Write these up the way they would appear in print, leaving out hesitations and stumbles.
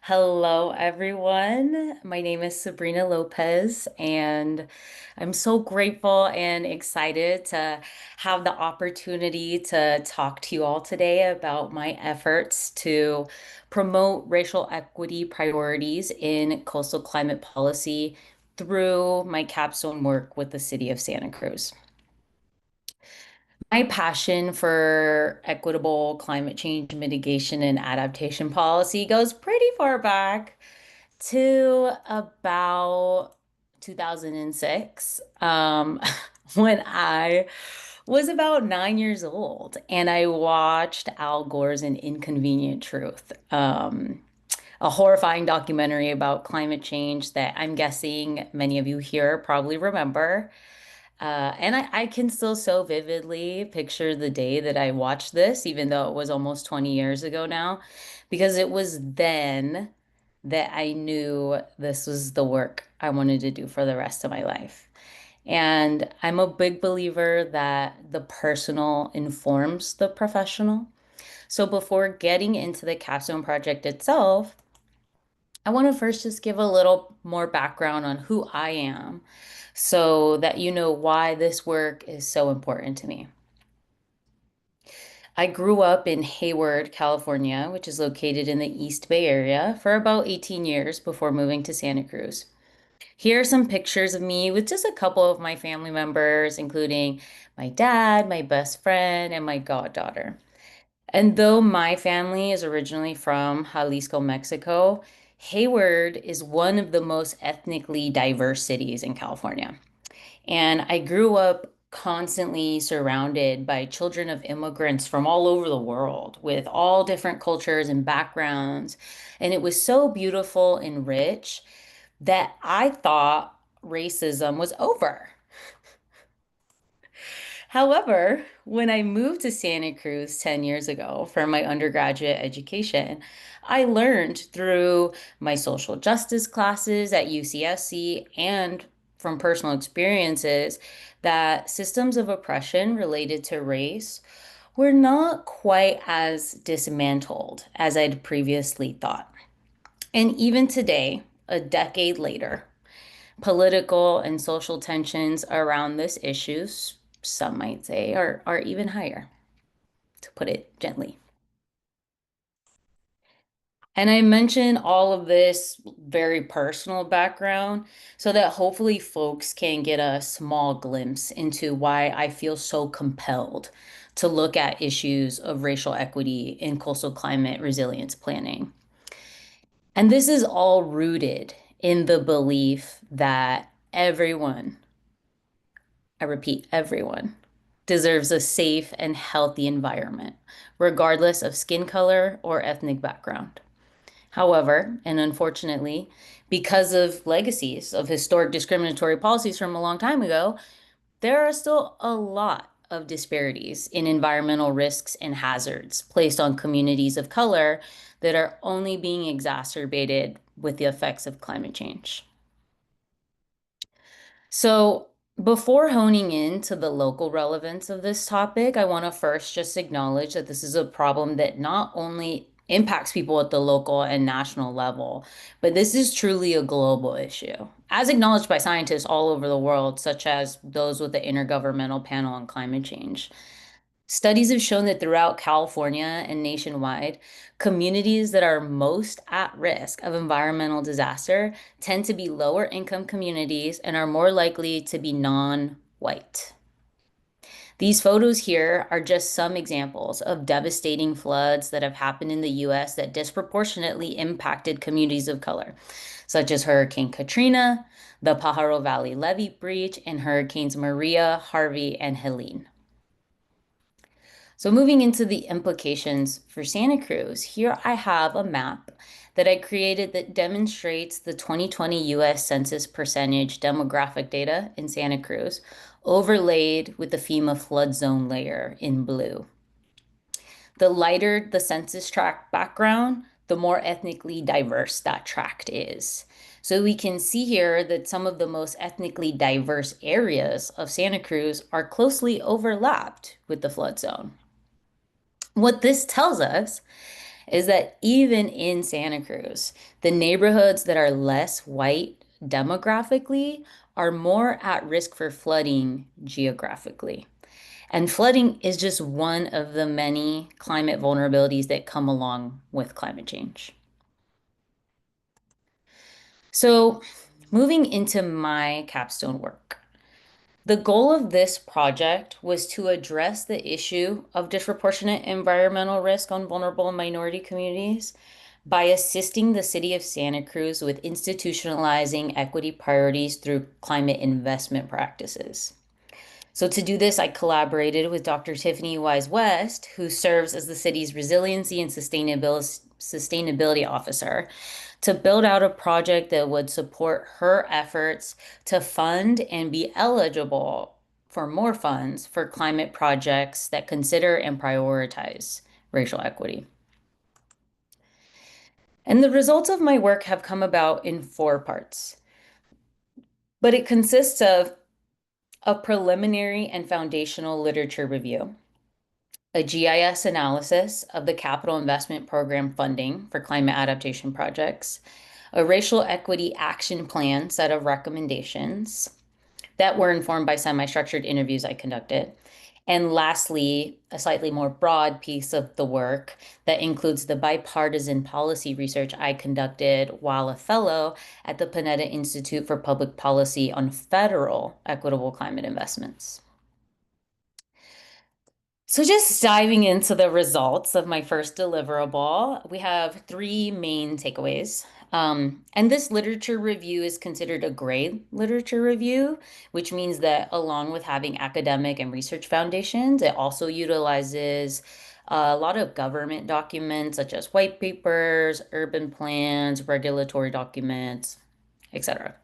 Hello, everyone. My name is Sabrina Lopez, and I'm so grateful and excited to have the opportunity to talk to you all today about my efforts to promote racial equity priorities in coastal climate policy through my capstone work with the city of Santa Cruz. My passion for equitable climate change mitigation and adaptation policy goes pretty far back to about 2006, when I was about 9 years old and I watched Al Gore's An Inconvenient Truth, a horrifying documentary about climate change that I'm guessing many of you here probably remember. And I can still so vividly picture the day that I watched this, even though it was almost 20 years ago now, because it was then that I knew this was the work I wanted to do for the rest of my life. And I'm a big believer that the personal informs the professional. So before getting into the Capstone project itself, I want to first just give a little more background on who I am so that you know why this work is so important to me. I grew up in Hayward, California, which is located in the East Bay Area, for about 18 years before moving to Santa Cruz. Here are some pictures of me with just a couple of my family members, including my dad, my best friend, and my goddaughter. And though my family is originally from Jalisco, Mexico, Hayward is one of the most ethnically diverse cities in California. And I grew up constantly surrounded by children of immigrants from all over the world with all different cultures and backgrounds. And it was so beautiful and rich that I thought racism was over. However, when I moved to Santa Cruz 10 years ago for my undergraduate education, I learned through my social justice classes at UCSC and from personal experiences that systems of oppression related to race were not quite as dismantled as I'd previously thought. And even today, a decade later, political and social tensions around this issue, some might say, are even higher, to put it gently. And I mention all of this very personal background so that hopefully folks can get a small glimpse into why I feel so compelled to look at issues of racial equity in coastal climate resilience planning. And this is all rooted in the belief that everyone, I repeat, everyone deserves a safe and healthy environment, regardless of skin color or ethnic background. However, and unfortunately, because of legacies of historic discriminatory policies from a long time ago, there are still a lot of disparities in environmental risks and hazards placed on communities of color that are only being exacerbated with the effects of climate change. So, before honing in to the local relevance of this topic, I want to first just acknowledge that this is a problem that not only impacts people at the local and national level, but this is truly a global issue, as acknowledged by scientists all over the world, such as those with the Intergovernmental Panel on Climate Change. Studies have shown that throughout California and nationwide, communities that are most at risk of environmental disaster tend to be lower income communities and are more likely to be non-white. These photos here are just some examples of devastating floods that have happened in the US that disproportionately impacted communities of color, such as Hurricane Katrina, the Pajaro Valley levee breach, and Hurricanes Maria, Harvey, and Helene. So moving into the implications for Santa Cruz, here I have a map that I created that demonstrates the 2020 US Census percentage demographic data in Santa Cruz, overlaid with the FEMA flood zone layer in blue. The lighter the census tract background, the more ethnically diverse that tract is. So we can see here that some of the most ethnically diverse areas of Santa Cruz are closely overlapped with the flood zone. What this tells us is that even in Santa Cruz, the neighborhoods that are less white demographically are more at risk for flooding geographically. And flooding is just one of the many climate vulnerabilities that come along with climate change. So, moving into my capstone work, the goal of this project was to address the issue of disproportionate environmental risk on vulnerable minority communities by assisting the city of Santa Cruz with institutionalizing equity priorities through climate investment practices. So to do this, I collaborated with Dr. Tiffany Wise West, who serves as the city's resiliency and sustainability officer, to build out a project that would support her efforts to fund and be eligible for more funds for climate projects that consider and prioritize racial equity. And the results of my work have come about in four parts, but it consists of a preliminary and foundational literature review, a GIS analysis of the capital investment program funding for climate adaptation projects, a racial equity action plan set of recommendations that were informed by semi-structured interviews I conducted. And lastly, a slightly more broad piece of the work that includes the bipartisan policy research I conducted while a fellow at the Panetta Institute for Public Policy on federal equitable climate investments. So just diving into the results of my first deliverable, we have three main takeaways. And this literature review is considered a gray literature review, which means that along with having academic and research foundations, it also utilizes a lot of government documents such as white papers, urban plans, regulatory documents, etc.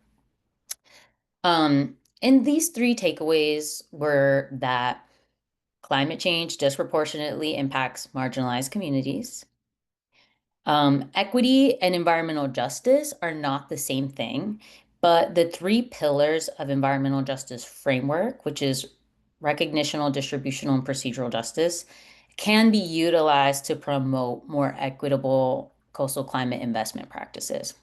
And these three takeaways were that climate change disproportionately impacts marginalized communities. Equity and environmental justice are not the same thing, but the three pillars of environmental justice framework, which is recognitional, distributional, and procedural justice, can be utilized to promote more equitable coastal climate investment practices.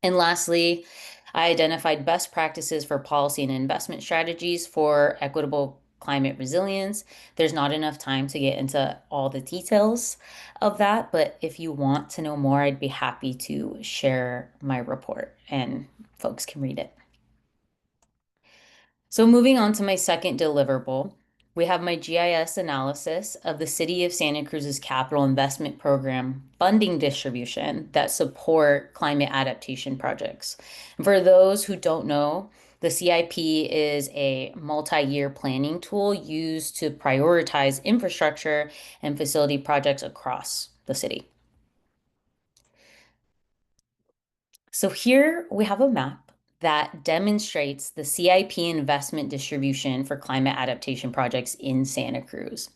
And lastly, I identified best practices for policy and investment strategies for equitable climate resilience. There's not enough time to get into all the details of that, but if you want to know more, I'd be happy to share my report and folks can read it. So moving on to my second deliverable, we have my GIS analysis of the City of Santa Cruz's capital investment program funding distribution that support climate adaptation projects. And for those who don't know, the CIP is a multi-year planning tool used to prioritize infrastructure and facility projects across the city. So here we have a map that demonstrates the CIP investment distribution for climate adaptation projects in Santa Cruz.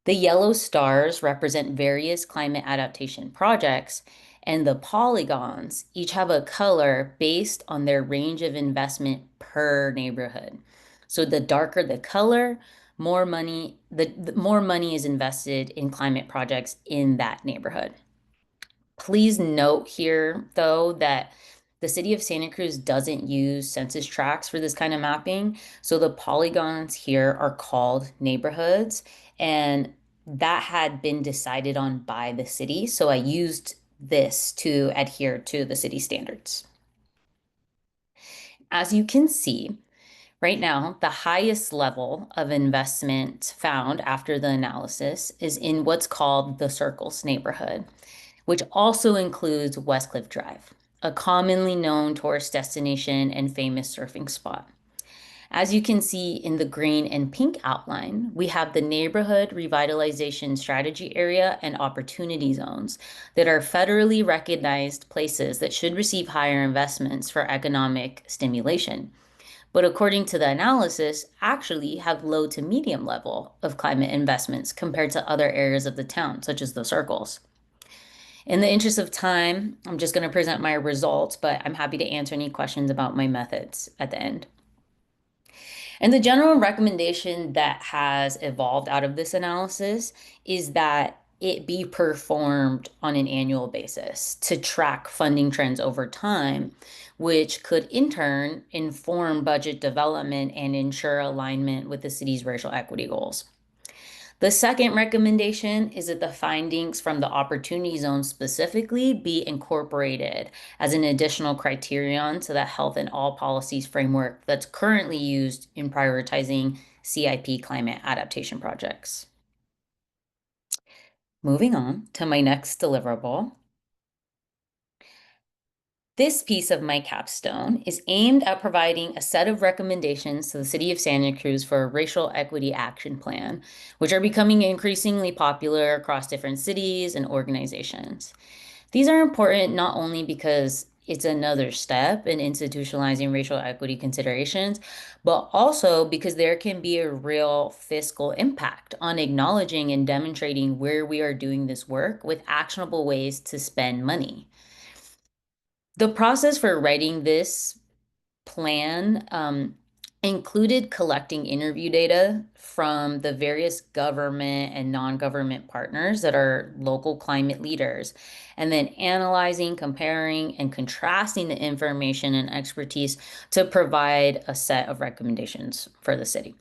The yellow stars represent various climate adaptation projects, and the polygons each have a color based on their range of investment per neighborhood. So the darker the color, the more money is invested in climate projects in that neighborhood. Please note here, though, that the city of Santa Cruz doesn't use census tracts for this kind of mapping. So the polygons here are called neighborhoods, and that had been decided on by the city. So I used this to adhere to the city standards. As you can see, right now, the highest level of investment found after the analysis is in what's called the Circles neighborhood, which also includes Westcliff Drive, a commonly known tourist destination and famous surfing spot. As you can see in the green and pink outline, we have the neighborhood revitalization strategy area and opportunity zones that are federally recognized places that should receive higher investments for economic stimulation. But according to the analysis, actually have low to medium level of climate investments compared to other areas of the town, such as the circles. In the interest of time, I'm just going to present my results, but I'm happy to answer any questions about my methods at the end. And the general recommendation that has evolved out of this analysis is that it be performed on an annual basis to track funding trends over time, which could in turn inform budget development and ensure alignment with the city's racial equity goals. The second recommendation is that the findings from the Opportunity Zone specifically be incorporated as an additional criterion to the Health in All Policies framework that's currently used in prioritizing CIP climate adaptation projects. Moving on to my next deliverable. This piece of my capstone is aimed at providing a set of recommendations to the City of Santa Cruz for a racial equity action plan, which are becoming increasingly popular across different cities and organizations. These are important not only because it's another step in institutionalizing racial equity considerations, but also because there can be a real fiscal impact on acknowledging and demonstrating where we are doing this work with actionable ways to spend money. The process for writing this plan included collecting interview data from the various government and non-government partners that are local climate leaders, and then analyzing, comparing, and contrasting the information and expertise to provide a set of recommendations for the city.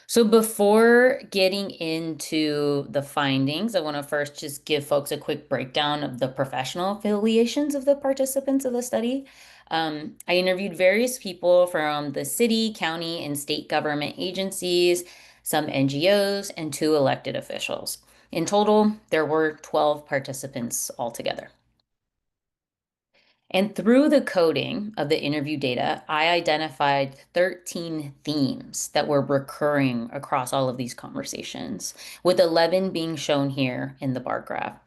So before getting into the findings, I want to first just give folks a quick breakdown of the professional affiliations of the participants of the study. I interviewed various people from the city, county, and state government agencies, some NGOs, and two elected officials. In total, there were 12 participants altogether. And through the coding of the interview data, I identified 13 themes that were recurring across all of these conversations, with 11 being shown here in the bar graph.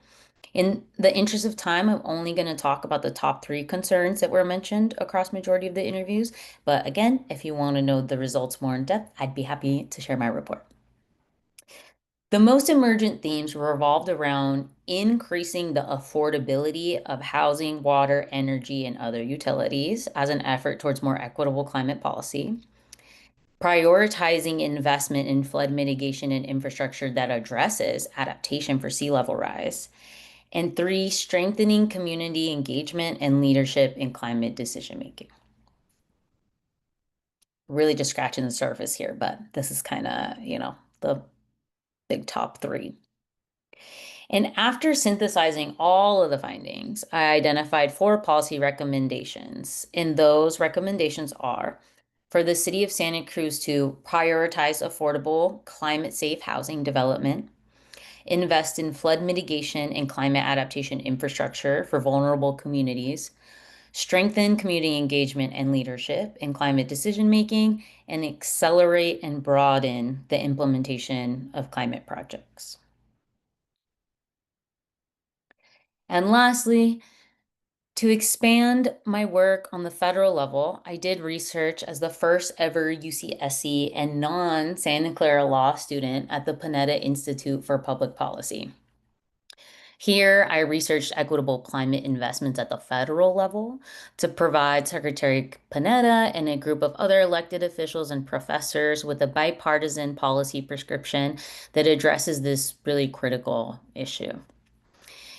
In the interest of time, I'm only going to talk about the top three concerns that were mentioned across majority of the interviews. But again, if you want to know the results more in depth, I'd be happy to share my report. The most emergent themes revolved around increasing the affordability of housing, water, energy, and other utilities as an effort towards more equitable climate policy, prioritizing investment in flood mitigation and infrastructure that addresses adaptation for sea level rise, and three, strengthening community engagement and leadership in climate decision making. Really just scratching the surface here, but this is kind of, the big top three. And after synthesizing all of the findings, I identified four policy recommendations. And those recommendations are for the City of Santa Cruz to prioritize affordable, climate safe housing development, invest in flood mitigation and climate adaptation infrastructure for vulnerable communities, strengthen community engagement and leadership in climate decision making, and accelerate and broaden the implementation of climate projects. And lastly, to expand my work on the federal level, I did research as the first ever UCSC and non-Santa Clara law student at the Panetta Institute for Public Policy. Here, I researched equitable climate investments at the federal level to provide Secretary Panetta and a group of other elected officials and professors with a bipartisan policy prescription that addresses this really critical issue.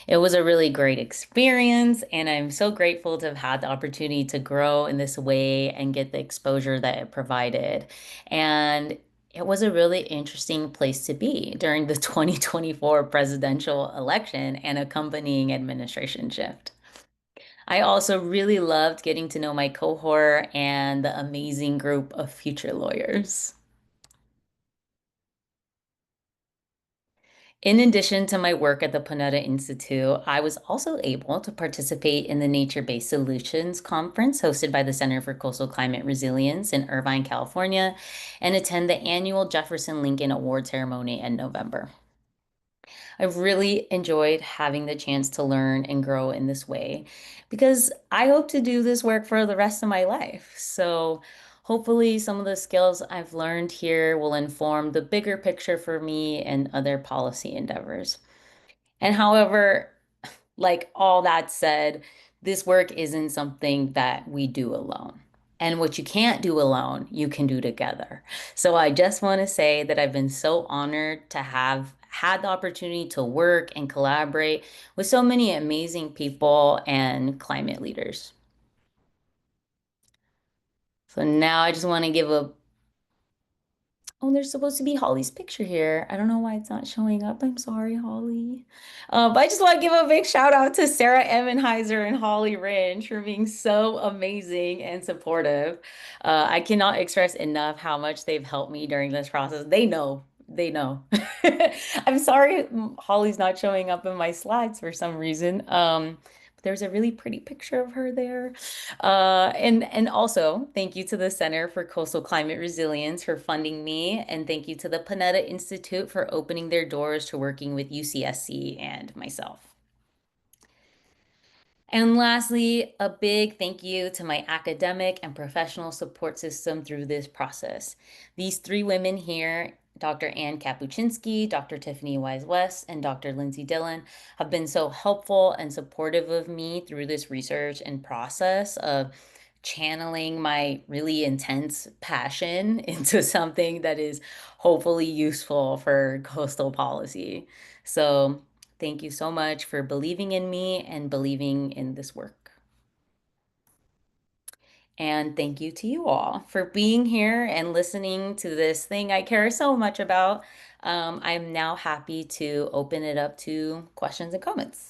It was a really great experience, and I'm so grateful to have had the opportunity to grow in this way and get the exposure that it provided. And it was a really interesting place to be during the 2024 presidential election and accompanying administration shift. I also really loved getting to know my cohort and the amazing group of future lawyers. In addition to my work at the Panetta Institute, I was also able to participate in the Nature-Based Solutions Conference hosted by the Center for Coastal Climate Resilience in Irvine, California, and attend the annual Jefferson Lincoln Award ceremony in November. I've really enjoyed having the chance to learn and grow in this way because I hope to do this work for the rest of my life. So hopefully some of the skills I've learned here will inform the bigger picture for me and other policy endeavors. And however, like all that said, this work isn't something that we do alone. And what you can't do alone, you can do together. So I just want to say that I've been so honored to have had the opportunity to work and collaborate with so many amazing people and climate leaders. So now I just want to give a Oh, there's supposed to be Holly's picture here. I don't know why it's not showing up. I'm sorry, Holly. But I just want to give a big shout out to Sarah Emenheiser and Holly Rinch for being so amazing and supportive. I cannot express enough how much they've helped me during this process. They know. They know. I'm sorry Holly's not showing up in my slides for some reason. But there's a really pretty picture of her there. And also thank you to the Center for Coastal Climate Resilience for funding me, and thank you to the Panetta Institute for opening their doors to working with UCSC and myself. And lastly, a big thank you to my academic and professional support system through this process. These three women here, Dr. Ann Kapuczynski, Dr. Tiffany Wise-West, and Dr. Lindsay Dillon, have been so helpful and supportive of me through this research and process of channeling my really intense passion into something that is hopefully useful for coastal policy. So thank you so much for believing in me and believing in this work. And thank you to you all for being here and listening to this thing I care so much about. I'm now happy to open it up to questions and comments.